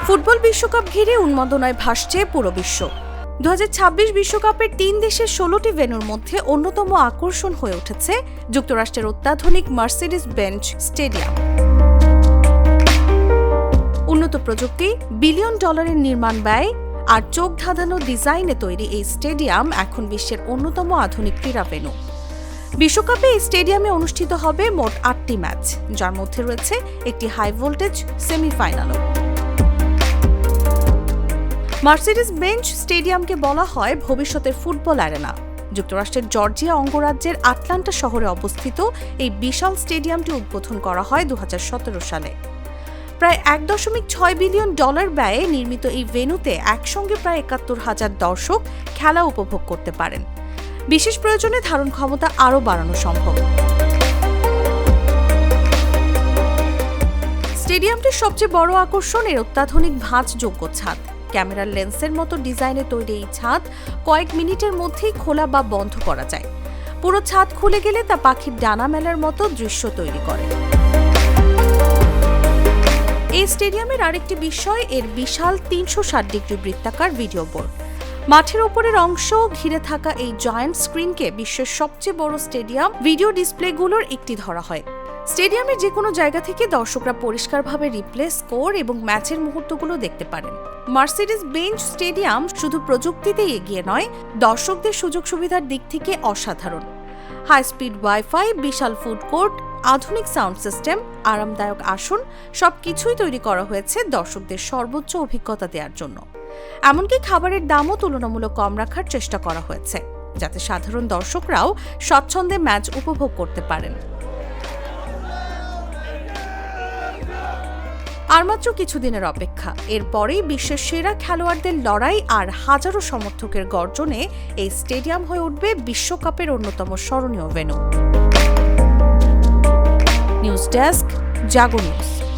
Football বিশ্বকাপ ঘিরে উন্মাদনায় ভাসছে পুরো বিশ্ব। 2026 বিশ্বকাপের 3 দেশের 16টি ভেন্যুর মধ্যে অন্যতম আকর্ষণ হয়ে উঠেছে যুক্তরাষ্ট্রের অত্যাধুনিক মার্সিডিজ বেঞ্জ স্টেডিয়াম। উন্নত প্রযুক্তি, বিলিয়ন ডলারের নির্মাণ ব্যয় আর চোখ ধাঁধানো ডিজাইনে তৈরি এই স্টেডিয়াম এখন বিশ্বের অন্যতম আধুনিক ক্রীড়া ভেন্যু। বিশ্বকাপে এই স্টেডিয়ামে অনুষ্ঠিত হবে মোট 8টি ম্যাচ, যার মধ্যে রয়েছে একটি হাই ভোল্টেজ সেমিফাইনালও। মার্সিডিজ বেঞ্জ স্টেডিয়ামকে বলা হয় ভবিষ্যতের ফুটবল অ্যারেনা। যুক্তরাষ্ট্রের জর্জিয়া অঙ্গরাজ্যের আটলান্টা শহরে অবস্থিত এই বিশাল স্টেডিয়ামটি উদ্বোধন করা হয় 2017 সালে। প্রায় $1.6 বিলিয়ন ব্যয়ে নির্মিত এই ভেন্যুতে একসঙ্গে প্রায় 71,000 দর্শক খেলা উপভোগ করতে পারেন। বিশেষ প্রয়োজনে ধারণ ক্ষমতা আরও বাড়ানো সম্ভব। স্টেডিয়ামটির সবচেয়ে বড় আকর্ষণ এর অত্যাধুনিক ভাঁজযোগ্য ছাদ। ক্যামেরার লেন্সের মতো ডিজাইনে তৈরি এই ছাদ কয়েক মিনিটের মধ্যেই খোলা বা বন্ধ করা যায়। পুরো ছাদ খুলে গেলে তা পাখির ডানা মেলার মতো দৃশ্য তৈরি করে। এই স্টেডিয়ামের আরেকটি বিষয় এর বিশাল 360 ডিগ্রি বৃত্তাকার ভিডিও বোর্ড। মাঠের ওপরের অংশ ঘিরে থাকা এই জায়ান্ট স্ক্রিনকে বিশ্বের সবচেয়ে বড় স্টেডিয়াম ভিডিও ডিসপ্লেগুলোর একটি ধরা হয়। স্টেডিয়ামের যে কোনো জায়গা থেকে দর্শকরা পরিষ্কারভাবে রিপ্লে, স্কোর এবং ম্যাচের মুহূর্তগুলো দেখতে পারেন। মার্সিডিজ বেঞ্জ স্টেডিয়াম শুধু প্রযুক্তিতেই এগিয়ে নয়, দর্শকদের সুযোগ সুবিধার দিক থেকে অসাধারণ। হাই স্পিড ওয়াইফাই, বিশাল ফুড কোর্ট, আধুনিক সাউন্ড সিস্টেম, আরামদায়ক আসন সবকিছুই তৈরি করা হয়েছে দর্শকদের সর্বোচ্চ অভিজ্ঞতা দেওয়ার জন্য। এমনকি খাবারের দামও তুলনামূলক কম রাখার চেষ্টা করা হয়েছে, যাতে সাধারণ দর্শকরাও স্বচ্ছন্দে ম্যাচ উপভোগ করতে পারেন। আর মাত্র কিছুদিনের অপেক্ষা, এরপরেই বিশ্বের সেরা খেলোয়াড়দের লড়াই আর হাজারো সমর্থকের গর্জনে এই স্টেডিয়াম হয়ে উঠবে বিশ্বকাপের অন্যতম স্মরণীয় ভেন্যু। নিউজ ডেস্ক, জাগো নিউজ।